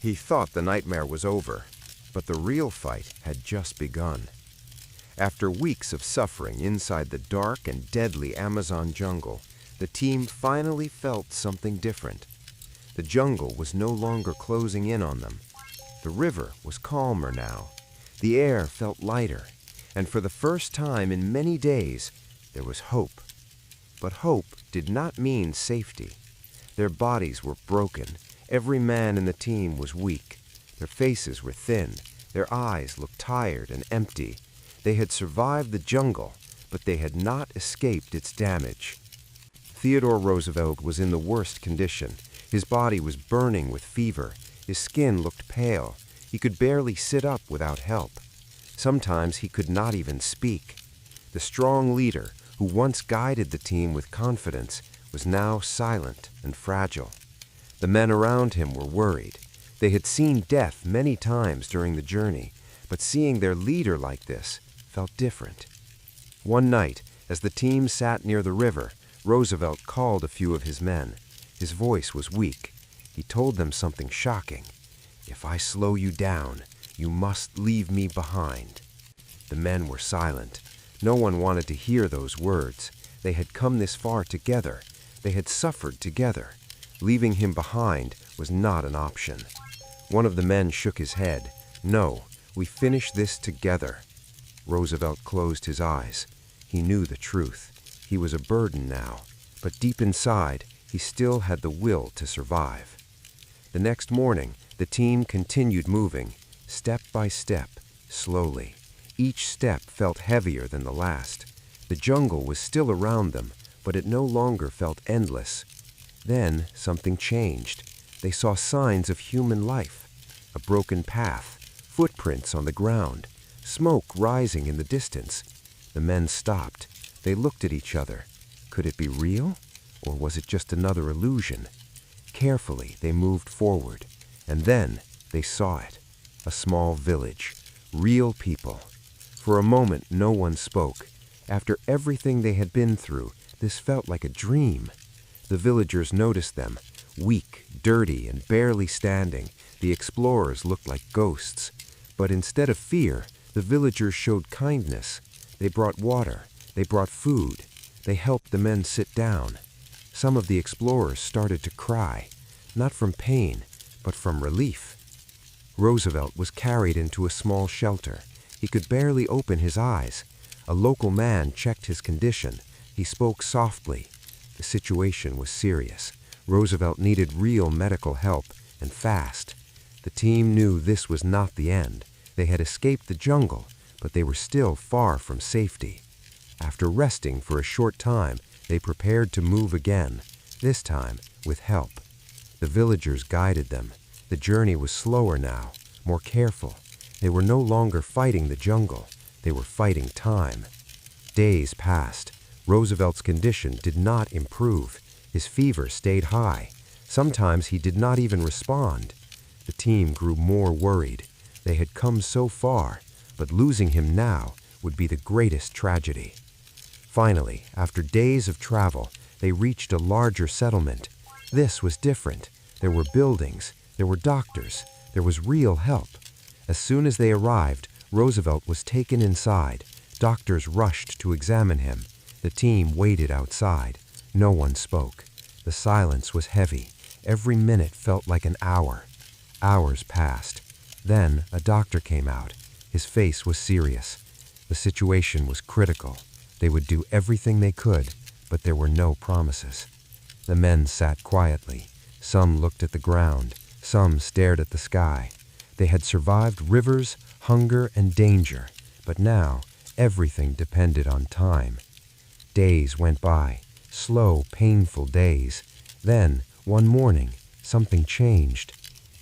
He thought the nightmare was over, but the real fight had just begun. After weeks of suffering inside the dark and deadly Amazon jungle, the team finally felt something different. The jungle was no longer closing in on them. The river was calmer now. The air felt lighter, and for the first time in many days, there was hope. But hope did not mean safety. Their bodies were broken. Every man in the team was weak. Their faces were thin. Their eyes looked tired and empty. They had survived the jungle, but they had not escaped its damage. Theodore Roosevelt was in the worst condition. His body was burning with fever. His skin looked pale. He could barely sit up without help. Sometimes he could not even speak. The strong leader, who once guided the team with confidence, was now silent and fragile. The men around him were worried. They had seen death many times during the journey, but seeing their leader like this felt different. One night, as the team sat near the river, Roosevelt called a few of his men. His voice was weak. He told them something shocking. "If I slow you down, you must leave me behind." The men were silent. No one wanted to hear those words. They had come this far together. They had suffered together. Leaving him behind was not an option. One of the men shook his head. "No, we finish this together." Roosevelt closed his eyes. He knew the truth. He was a burden now, but deep inside, he still had the will to survive. The next morning, the team continued moving, step by step, slowly. Each step felt heavier than the last. The jungle was still around them, but it no longer felt endless. Then something changed. They saw signs of human life. A broken path, footprints on the ground, smoke rising in the distance. The men stopped. They looked at each other. Could it be real? Or was it just another illusion? Carefully, they moved forward. And then they saw it. A small village. Real people. For a moment, no one spoke. After everything they had been through, this felt like a dream. The villagers noticed them. Weak, dirty, and barely standing, the explorers looked like ghosts. But instead of fear, the villagers showed kindness. They brought water. They brought food. They helped the men sit down. Some of the explorers started to cry, not from pain, but from relief. Roosevelt was carried into a small shelter. He could barely open his eyes. A local man checked his condition. He spoke softly. The situation was serious. Roosevelt needed real medical help, and fast. The team knew this was not the end. They had escaped the jungle, but they were still far from safety. After resting for a short time, they prepared to move again, this time with help. The villagers guided them. The journey was slower now, more careful. They were no longer fighting the jungle. They were fighting time. Days passed. Roosevelt's condition did not improve. His fever stayed high. Sometimes he did not even respond. The team grew more worried. They had come so far, but losing him now would be the greatest tragedy. Finally, after days of travel, they reached a larger settlement. This was different. There were buildings, there were doctors, there was real help. As soon as they arrived, Roosevelt was taken inside. Doctors rushed to examine him. The team waited outside. No one spoke. The silence was heavy. Every minute felt like an hour. Hours passed. Then a doctor came out. His face was serious. The situation was critical. They would do everything they could, but there were no promises. The men sat quietly. Some looked at the ground. Some stared at the sky. They had survived rivers, hunger, and danger, but now everything depended on time. Days went by, slow, painful days. Then, one morning, something changed.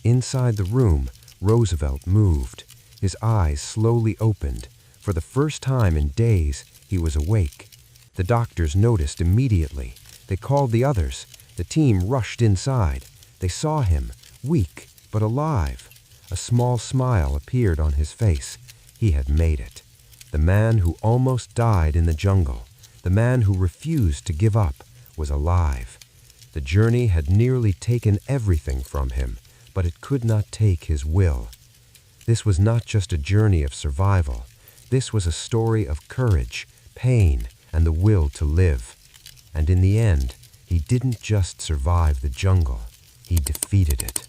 Inside the room, Roosevelt moved. His eyes slowly opened. For the first time in days, he was awake. The doctors noticed immediately. They called the others. The team rushed inside. They saw him, weak but alive. A small smile appeared on his face. He had made it. The man who almost died in the jungle, the man who refused to give up, was alive. The journey had nearly taken everything from him, but it could not take his will. This was not just a journey of survival. This was a story of courage, pain, and the will to live. And in the end, he didn't just survive the jungle, he defeated it.